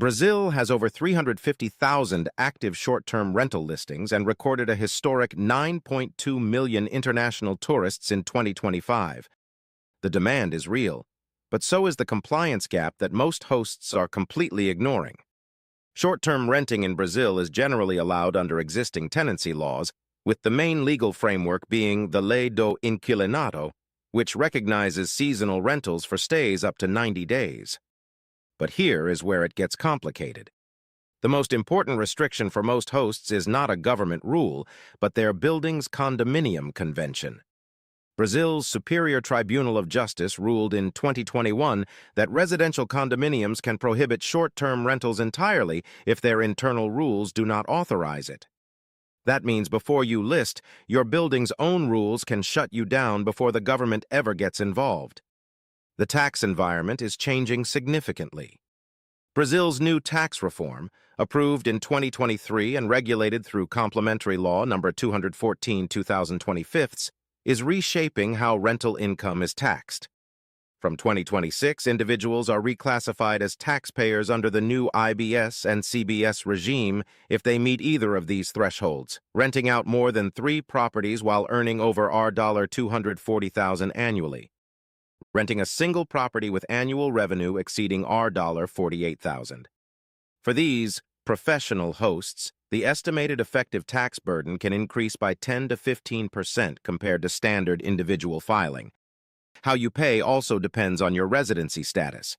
Brazil has over 350,000 active short-term rental listings and recorded a historic 9.2 million international tourists in 2025. The demand is real, but so is the compliance gap that most hosts are completely ignoring. Short-term renting in Brazil is generally allowed under existing tenancy laws, with the main legal framework being the Lei do Inquilinato, which recognizes seasonal rentals for stays up to 90 days. But here is where it gets complicated. The most important restriction for most hosts is not a government rule, but their building's condominium convention. Brazil's Superior Tribunal of Justice ruled in 2021 that residential condominiums can prohibit short-term rentals entirely if their internal rules do not authorize it. That means before you list, your building's own rules can shut you down before the government ever gets involved. The tax environment is changing significantly. Brazil's new tax reform, approved in 2023 and regulated through Complementary Law No. 214/2025, is reshaping how rental income is taxed. From 2026, individuals are reclassified as taxpayers under the new IBS and CBS regime if they meet either of these thresholds, renting out more than 3 properties while earning over $240,000 annually, renting a single property with annual revenue exceeding $48,000. For these professional hosts, the estimated effective tax burden can increase by 10 to 15% compared to standard individual filing. How you pay also depends on your residency status.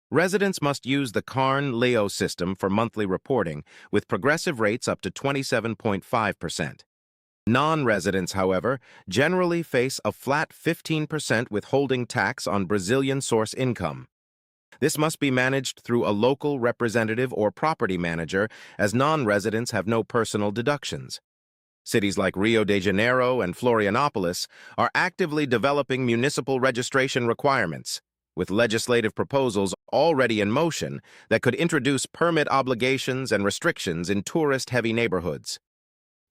Residents must use the Carn-Leo system for monthly reporting, with progressive rates up to 27.5%. Non-residents, however, generally face a flat 15% withholding tax on Brazilian source income. This must be managed through a local representative or property manager, as non-residents have no personal deductions. Cities like Rio de Janeiro and Florianópolis are actively developing municipal registration requirements, with legislative proposals already in motion that could introduce permit obligations and restrictions in tourist-heavy neighborhoods.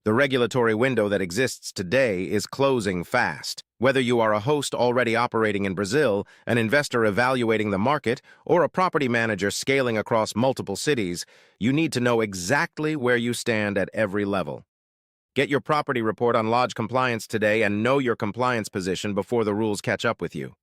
The regulatory window that exists today is closing fast. Whether you are a host already operating in Brazil, an investor evaluating the market, or a property manager scaling across multiple cities, you need to know exactly where you stand at every level. Get your property report on lodge compliance today and know your compliance position before the rules catch up with you.